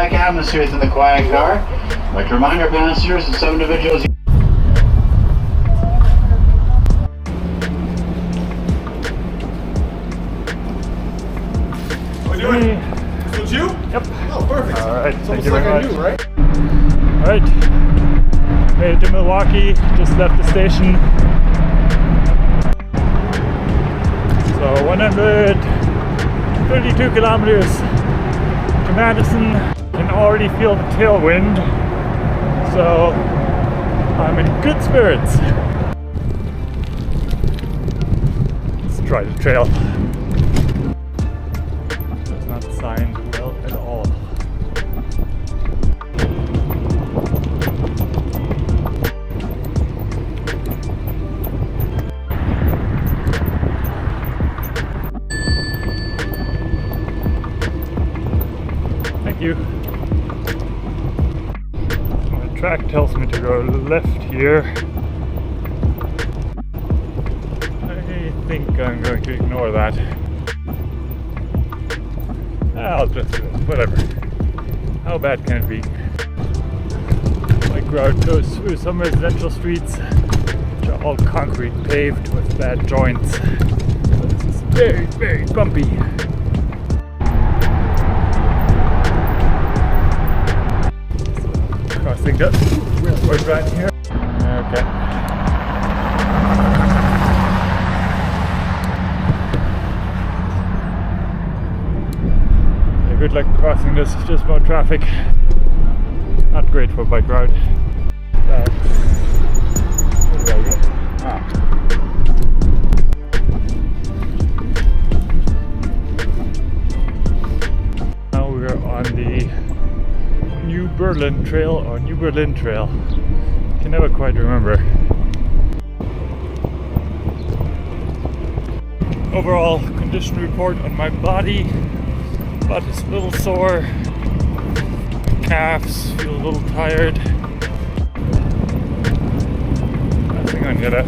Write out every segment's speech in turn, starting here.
kayak atmosphere in the quiet car. I'd like to remind our passengers that some individuals. Hey. This one's you? Yep. Oh, perfect. All right. It's Thank almost you like very I much. knew, right? All right. Made it to Milwaukee. Just left the station. So 132 kilometers to Madison. Can already feel the tailwind. So I'm in good spirits. Let's try the trail. Does not sign well at all. Thank you. My track tells me to go left here. I think I'm going to ignore that. I'll just do it, whatever. How bad can it be? My road goes through some residential streets, which are all concrete paved with bad joints. So this is very, very bumpy. Crossing the railroad right here. Okay. Good luck crossing this, just more traffic. Not great for a bike ride. Where did I go? Now we're on the New Berlin Trail or New Berlin Trail. Can never quite remember. Overall condition report on my body. Butt is a little sore, calves feel a little tired. I think I'm gonna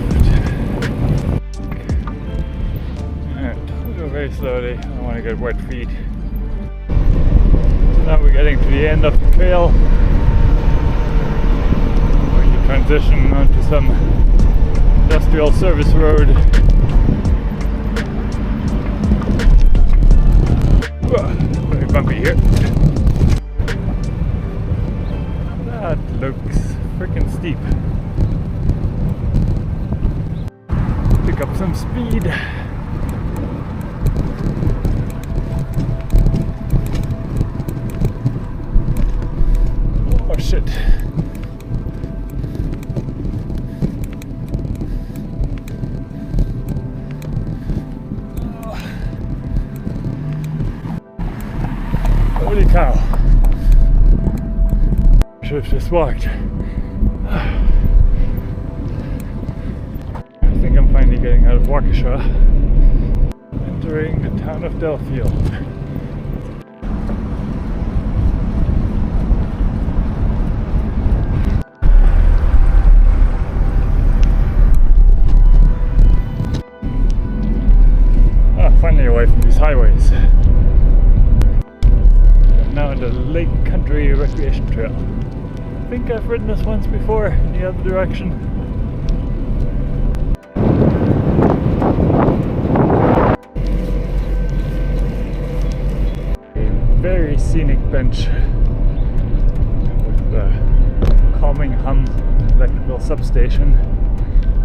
we'll go very slowly. I don't want to get wet feet. So now we're getting to the end of the trail. We're going to transition onto some industrial service road. Very bumpy here. That looks freaking steep. Pick up some speed. Oh shit. Holy cow. Should have just walked. I think I'm finally getting out of Waukesha. Entering the town of Delfield. Finally away from these highways. Now in the Lake Country Recreation Trail. I think I've ridden this once before in the other direction. A very scenic bench with a calming hum electrical substation.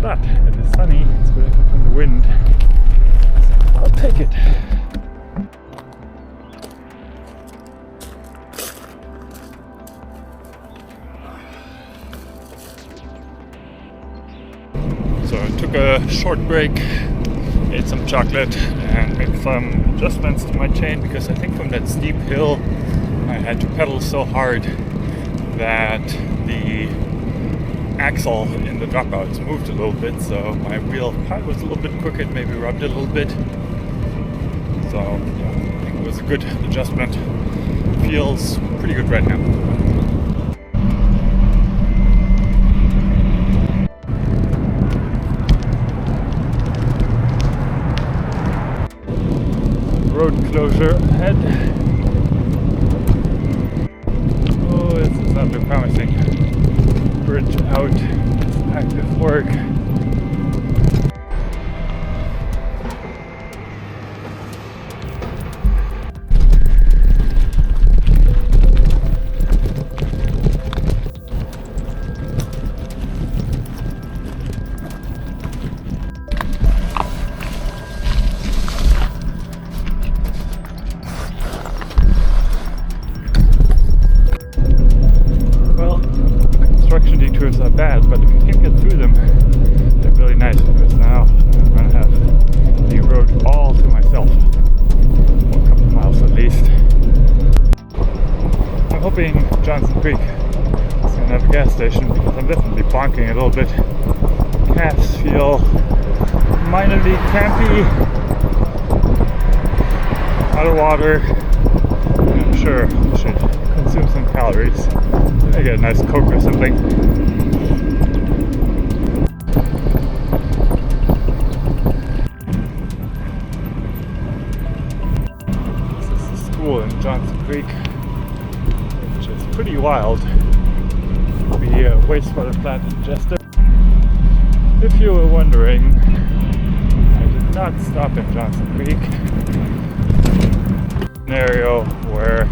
But it is sunny, it's going to come from the wind. So I'll take it. So I took a short break, ate some chocolate and made some adjustments to my chain because I think from that steep hill I had to pedal so hard that the axle in the dropouts moved a little bit, so my wheel probably was a little bit crooked, maybe rubbed it a little bit. So yeah, I think it was a good adjustment. Feels pretty good right now. Road closure ahead. bridge out. Active work. Construction detours are bad, but if you can get through them, they're really nice, because now I'm going to have the road all to myself, for a couple of miles at least. I'm hoping Johnson Creek is going to have a gas station, because I'm definitely bonking a little bit. Calves feel minorly crampy, out of water. I'm sure I should consume some calories. I get a nice Coke or something. This is the school in Johnson Creek, which is pretty wild. The wastewater plant in Jester. If you were wondering, I did not stop in Johnson Creek. Scenario where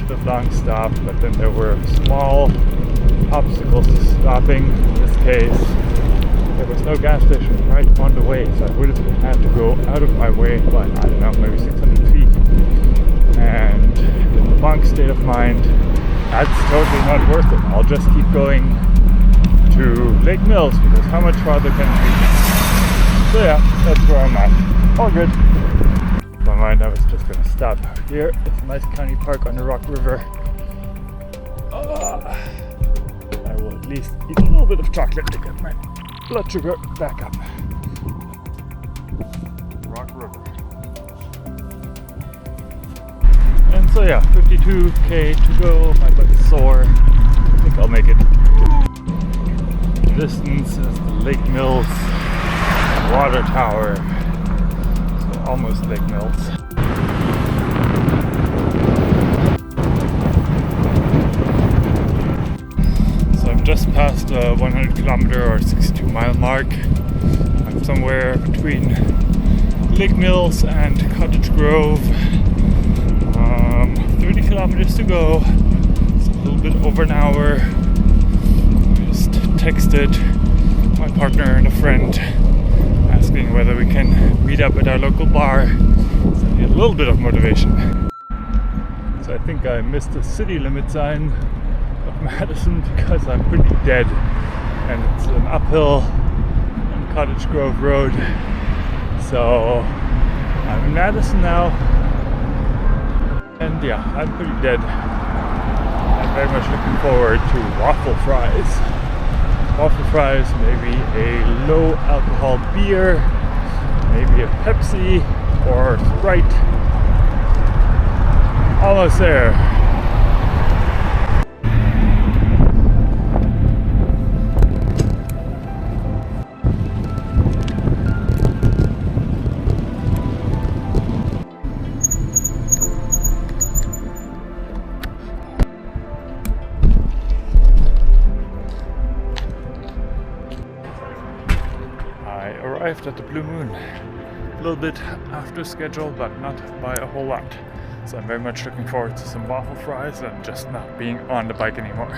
the long stop, but then there were small obstacles to stopping. In this case, there was no gas station right on the way, so I would have had to go out of my way by, I don't know, maybe 600 feet. And in the bonk state of mind, that's totally not worth it. I'll just keep going to Lake Mills, because how much farther can it be? So yeah, that's where I'm at. All good. In my mind, I was just going to stop here. It's a nice county park on the Rock River. I will at least eat a little bit of chocolate to get my blood sugar back up. Rock River. And so yeah, 52k to go. My butt is sore. I think I'll make it. The distance is the Lake Mills water tower. Almost Lake Mills. So I'm just past the 100 kilometer or 62 mile mark. I'm somewhere between Lake Mills and Cottage Grove. 30 kilometers to go. It's a little bit over an hour. I just texted my partner and a friend, asking whether we can meet up at our local bar, so I need a little bit of motivation. So I think I missed the city limit sign of Madison, because I'm pretty dead, and it's an uphill on Cottage Grove Road. So I'm in Madison now, and yeah, I'm pretty dead. I'm very much looking forward to waffle fries. Waffle fries, maybe a low alcohol beer, maybe a Pepsi or Sprite. Almost there. I arrived at the Blue Moon a little bit after schedule, but not by a whole lot. So I'm very much looking forward to some waffle fries and just not being on the bike anymore.